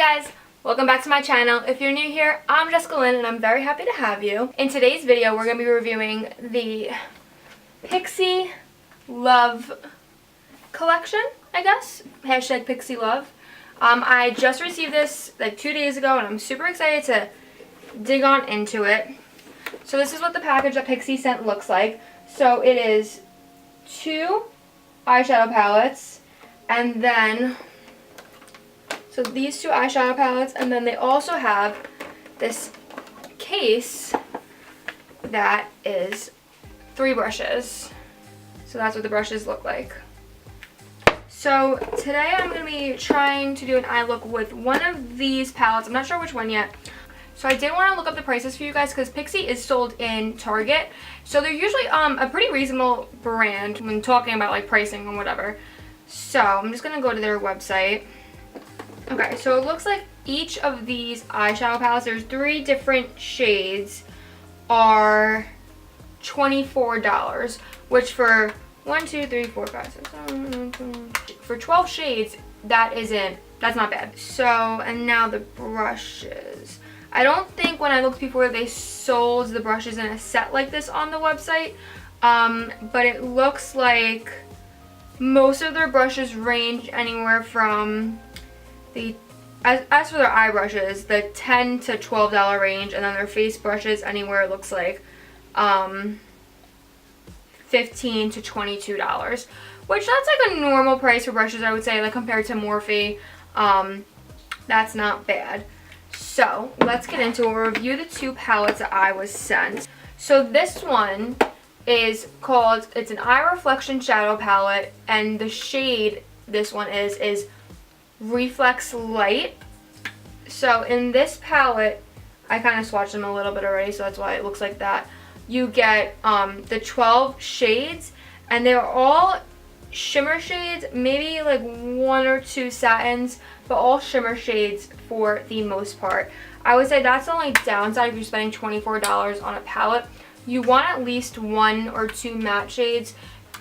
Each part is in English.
guys, welcome back to my channel. If you're new here, I'm Jessica Lynn and I'm very happy to have you. In today's video, we're going to be reviewing the Pixi Love collection, I guess. Hashtag Pixi Love. I just received this like 2 days ago and I'm super excited to dig on into it. So this is what the package that Pixi sent looks like. So it is 2 eyeshadow palettes and then so these 2 eyeshadow palettes, and then they also have this case that is 3 brushes. So that's what the brushes look like. So today I'm going to be trying to do an eye look with one of these palettes. I'm not sure which one yet. So I did want to look up the prices for you guys because Pixi is sold in Target. So they're usually a pretty reasonable brand when talking about like pricing and whatever. So I'm just going to go to their website. Okay, so it looks like each of these eyeshadow palettes, there's 3 different shades, are $24, which for 1, 2, 3, 4, 5, 6, 7, 8, for 12 shades, that's not bad. So, and now the brushes. I don't think when I looked before they sold the brushes in a set like this on the website, but it looks like most of their brushes range anywhere from as for their eye brushes, the $10 to $12 range, and then their face brushes anywhere it looks like $15 to $22, which that's like a normal price for brushes, I would say, like compared to Morphe. That's not bad. So let's get into it. We'll review the 2 palettes that I was sent. So this one is called, it's an eye reflection shadow palette, and the shade this one is Reflex Light. So in this palette, I kind of swatched them a little bit already, so that's why it looks like that. You get the 12 shades, and they're all shimmer shades, maybe like 1 or 2 satins, but all shimmer shades for the most part. I would say that's the only downside if you're spending $24 on a palette. You want at least 1 or 2 matte shades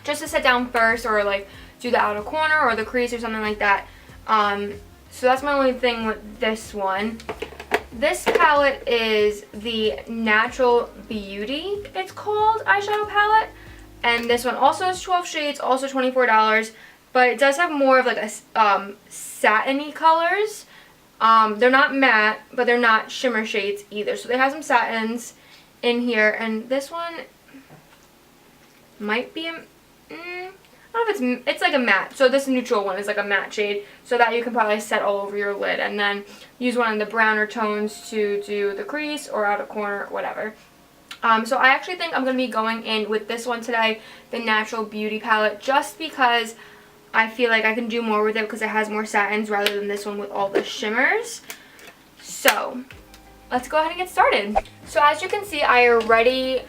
just to set down first, or like do the outer corner or the crease or something like that. So that's my only thing with this one. This palette is the Natural Beauty, it's called, eyeshadow palette. And this one also has 12 shades, also $24. But it does have more of like a satiny colors. They're not matte, but they're not shimmer shades either. So they have some satins in here. And this one might be I don't know if it's like a matte. So this neutral one is like a matte shade, so that you can probably set all over your lid, and then use one of the browner tones to do the crease or outer corner, whatever. So I actually think I'm going to be going in with this one today, the Natural Beauty palette, just because I feel like I can do more with it because it has more satins rather than this one with all the shimmers. So let's go ahead and get started. So as you can see, I already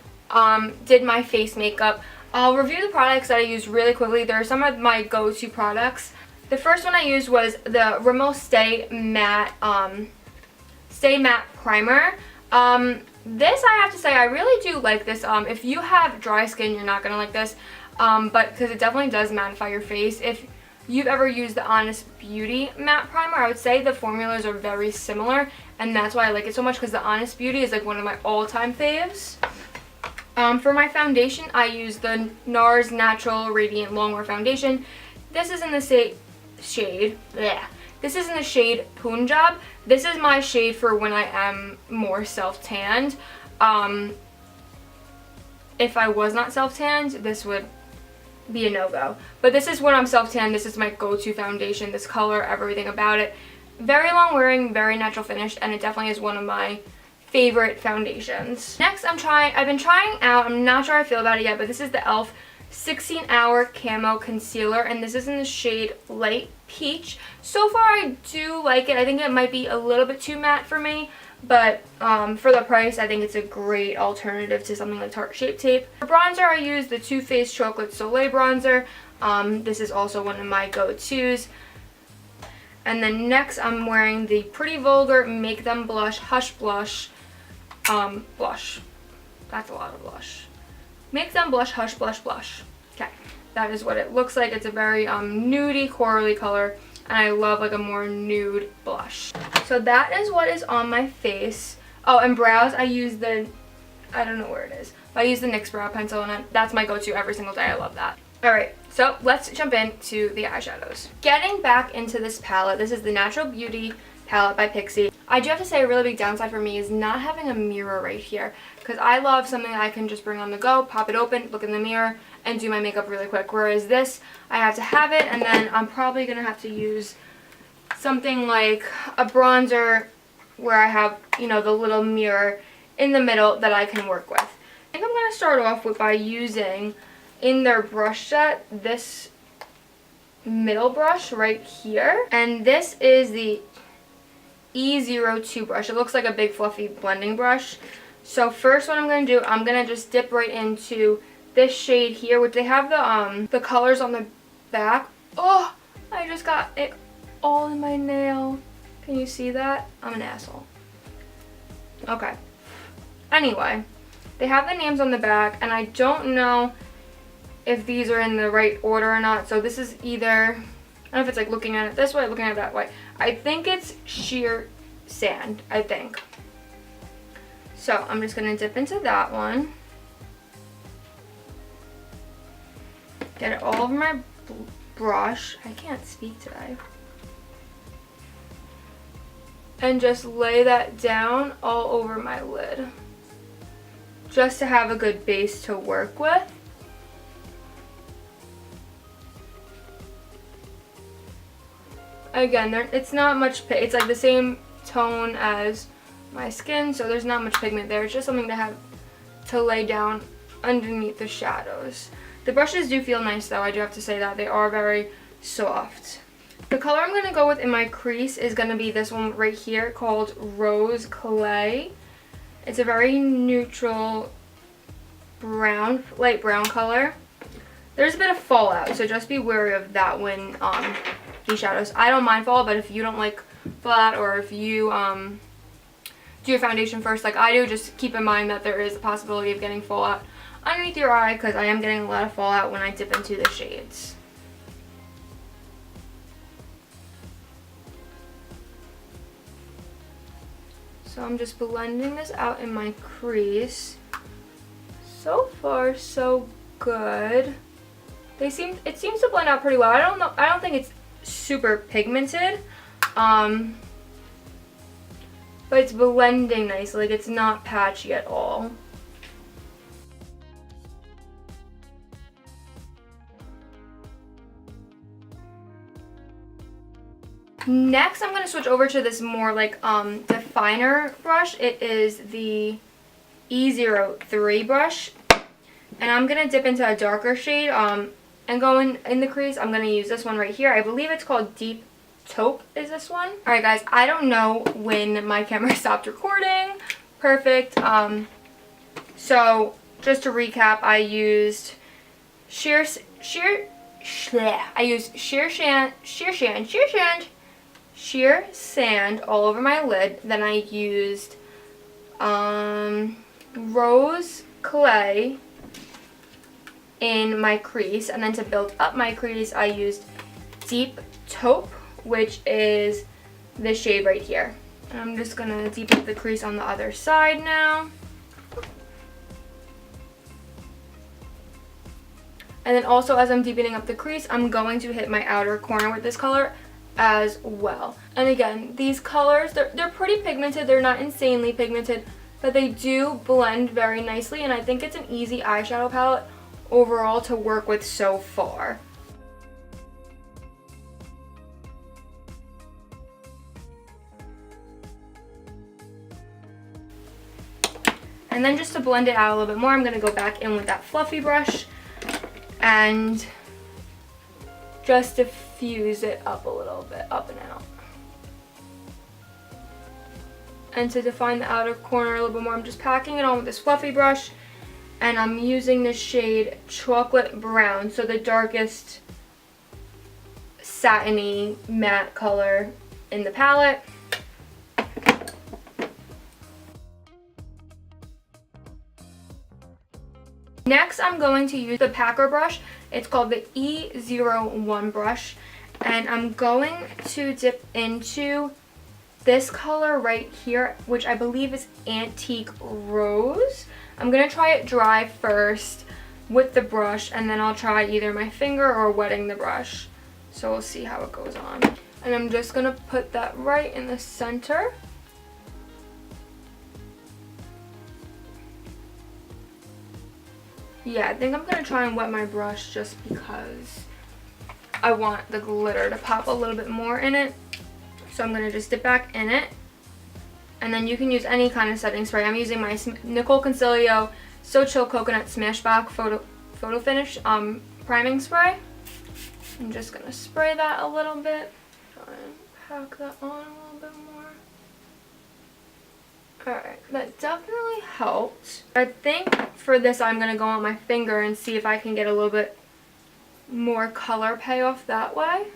did my face makeup. I'll review the products that I used really quickly. There are some of my go-to products. The first one I used was the Rimmel Stay Matte Primer. This, I have to say, I really do like this. If you have dry skin, you're not going to like this, but because it definitely does mattify your face. If you've ever used the Honest Beauty Matte Primer, I would say the formulas are very similar, and that's why I like it so much, because the Honest Beauty is like one of my all-time faves. For my foundation, I use the NARS Natural Radiant Longwear Foundation. This is in the shade Punjab. This is my shade for when I am more self-tanned. If I was not self-tanned, this would be a no-go. But this is when I'm self-tanned. This is my go-to foundation. This color, everything about it. Very long wearing, very natural finish, and it definitely is one of my favorite foundations. Next, I've been trying out, I'm not sure how I feel about it yet, but this is the e.l.f. 16-Hour Camo Concealer, and this is in the shade Light Peach. So far, I do like it. I think it might be a little bit too matte for me, but for the price, I think it's a great alternative to something like Tarte Shape Tape. For bronzer, I use the Too Faced Chocolate Soleil bronzer. This is also one of my go-tos. And then next, I'm wearing the Pretty Vulgar Make Them Blush Hush Blush blush. That's a lot of blush. Make Them Blush Hush Blush Blush. Okay, that is what it looks like. It's a very nudie, corally color, and I love like a more nude blush. So that is what is on my face. Oh, and brows, I use the, I don't know where it is, but I use the NYX brow pencil, and that's my go-to every single day. I love that. Alright, so let's jump into the eyeshadows. Getting back into this palette, this is the Natural Beauty palette by Pixi. I do have to say a really big downside for me is not having a mirror right here, because I love something that I can just bring on the go, pop it open, look in the mirror, and do my makeup really quick. Whereas this, I have to have it, and then I'm probably going to have to use something like a bronzer where I have, you know, the little mirror in the middle that I can work with. I think I'm going to start off with by using, in their brush set, this middle brush right here. And this is the E02 brush. It looks like a big fluffy blending brush. So first what I'm going to do, I'm going to just dip right into this shade here, which they have the colors on the back. Oh, I just got it all in my nail. Can you see that? I'm an asshole. Okay. Anyway, they have the names on the back, and I don't know if these are in the right order or not. So this is either, I don't know if it's like looking at it this way, looking at it that way. I think it's Sheer Sand, I think. So I'm just going to dip into that one. Get it all over my brush. I can't speak today. And just lay that down all over my lid. Just to have a good base to work with. Again, it's not much, it's like the same tone as my skin, so there's not much pigment there. It's just something to have to lay down underneath the shadows. The brushes do feel nice though, I do have to say that. They are very soft. The color I'm going to go with in my crease is going to be this one right here called Rose Clay. It's a very neutral brown, light brown color. There's a bit of fallout, so just be wary of that when these shadows. I don't mind fallout, but if you don't like fallout, or if you do your foundation first like I do, just keep in mind that there is a possibility of getting fallout underneath your eye, because I am getting a lot of fallout when I dip into the shades. So I'm just blending this out in my crease. So far, so good. It seems to blend out pretty well. I don't think it's super pigmented. But it's blending nicely. Like, it's not patchy at all. Next, I'm going to switch over to this more like definer brush. It is the E03 brush. And I'm going to dip into a darker shade and go in the crease. I'm going to use this one right here. I believe it's called Deep Taupe is this one. Alright guys, I don't know when my camera stopped recording. Perfect. So, just to recap, I used Sheer Sand all over my lid. Then I used Rose Clay in my crease, and then to build up my crease I used Deep Taupe, which is this shade right here. And I'm just gonna deepen the crease on the other side now. And then also, as I'm deepening up the crease, I'm going to hit my outer corner with this color as well. And again, these colors, they're pretty pigmented. They're not insanely pigmented, but they do blend very nicely, and I think it's an easy eyeshadow palette overall to work with so far. And then just to blend it out a little bit more, I'm going to go back in with that fluffy brush and just diffuse it up a little bit, up and out. And to define the outer corner a little bit more, I'm just packing it on with this fluffy brush, and I'm using the shade Chocolate Brown, so the darkest satiny matte color in the palette. Next, I'm going to use the Packer brush. It's called the E01 brush, and I'm going to dip into this color right here, which I believe is Antique Rose. I'm going to try it dry first with the brush, and then I'll try either my finger or wetting the brush. So we'll see how it goes on. And I'm just going to put that right in the center. Yeah, I think I'm going to try and wet my brush just because I want the glitter to pop a little bit more in it. So I'm going to just dip back in it. And then you can use any kind of setting spray. I'm using my Nicole Consiglio So Chill Coconut Smashback Photo Finish priming spray. I'm just going to spray that a little bit. Try and pack that on a little bit more. Alright, that definitely helped. I think for this I'm going to go on my finger and see if I can get a little bit more color payoff that way.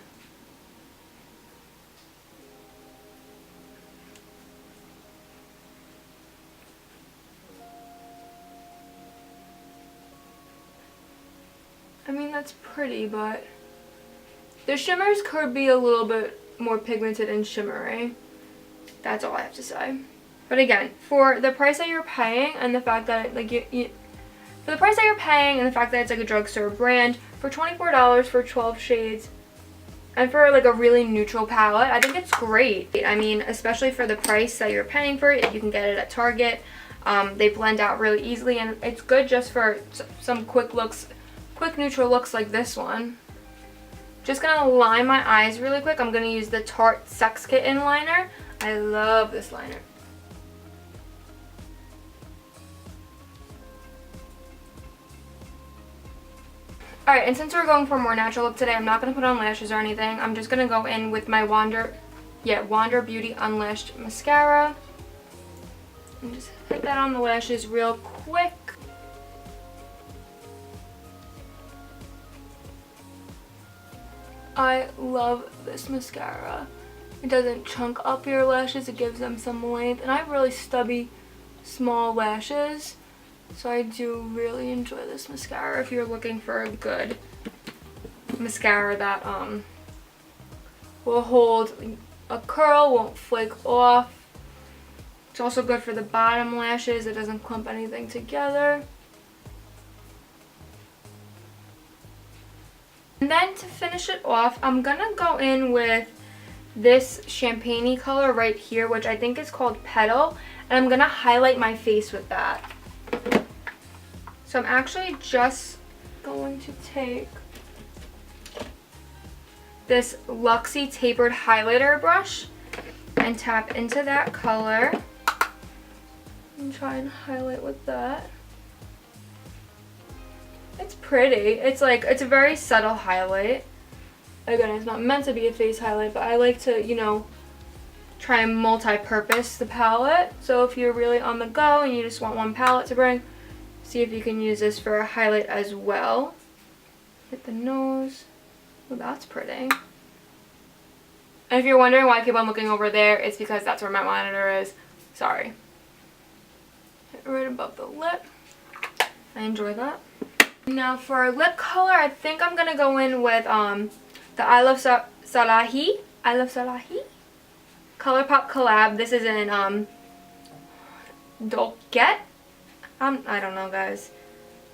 I mean, that's pretty, but the shimmers could be a little bit more pigmented and shimmery. That's all I have to say. But again, for the price that you're paying and the fact that for the price that you're paying and the fact that it's like a drugstore brand, for $24 for 12 shades and for like a really neutral palette, I think it's great. I mean, especially for the price that you're paying for it, you can get it at Target. They blend out really easily, and it's good just for some quick looks. Quick neutral looks like this one. Just gonna line my eyes really quick. I'm gonna use the Tarte Sex Kitten liner. I love this liner. Alright, and since we're going for a more natural look today, I'm not gonna put on lashes or anything. I'm just gonna go in with my Wander Beauty Unlashed mascara. And just hit that on the lashes real quick. I love this mascara. It doesn't chunk up your lashes, it gives them some length, and I have really stubby, small lashes, so I do really enjoy this mascara if you're looking for a good mascara that will hold a curl, won't flake off. It's also good for the bottom lashes, it doesn't clump anything together. And then to finish it off, I'm gonna go in with this champagne-y color right here, which I think is called Petal, and I'm gonna highlight my face with that. So I'm actually just going to take this Luxie tapered highlighter brush and tap into that color and try and highlight with that. It's pretty. It's a very subtle highlight. Again, it's not meant to be a face highlight, but I like to, you know, try and multi-purpose the palette. So if you're really on the go and you just want one palette to bring, see if you can use this for a highlight as well. Hit the nose. Oh, that's pretty. And if you're wondering why I keep on looking over there, it's because that's where my monitor is. Sorry. Hit right above the lip. I enjoy that. Now for lip color, I think I'm going to go in with the I Love Soleil Colourpop collab. This is in Dulcet. I don't know, guys.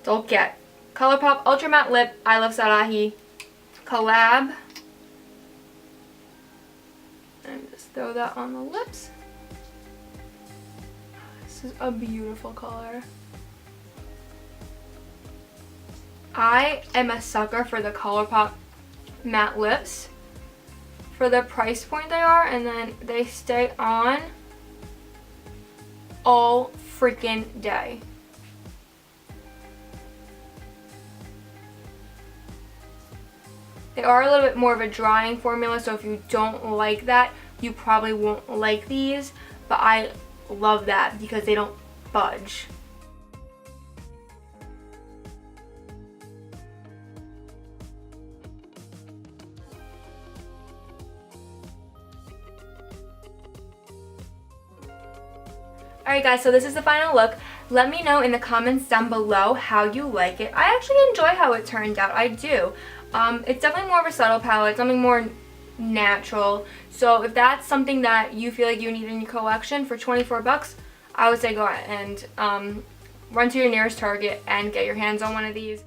Dulcet. Colourpop Ultra Matte Lip I Love Soleil collab. And just throw that on the lips. This is a beautiful color. I am a sucker for the Colourpop matte lips for the price point they are, and then they stay on all freaking day. They are a little bit more of a drying formula, so if you don't like that, you probably won't like these, but I love that because they don't budge. Alright guys, so this is the final look. Let me know in the comments down below how you like it. I actually enjoy how it turned out. I do. It's definitely more of a subtle palette, something more natural. So if that's something that you feel like you need in your collection for 24 bucks, I would say go ahead and run to your nearest Target and get your hands on one of these.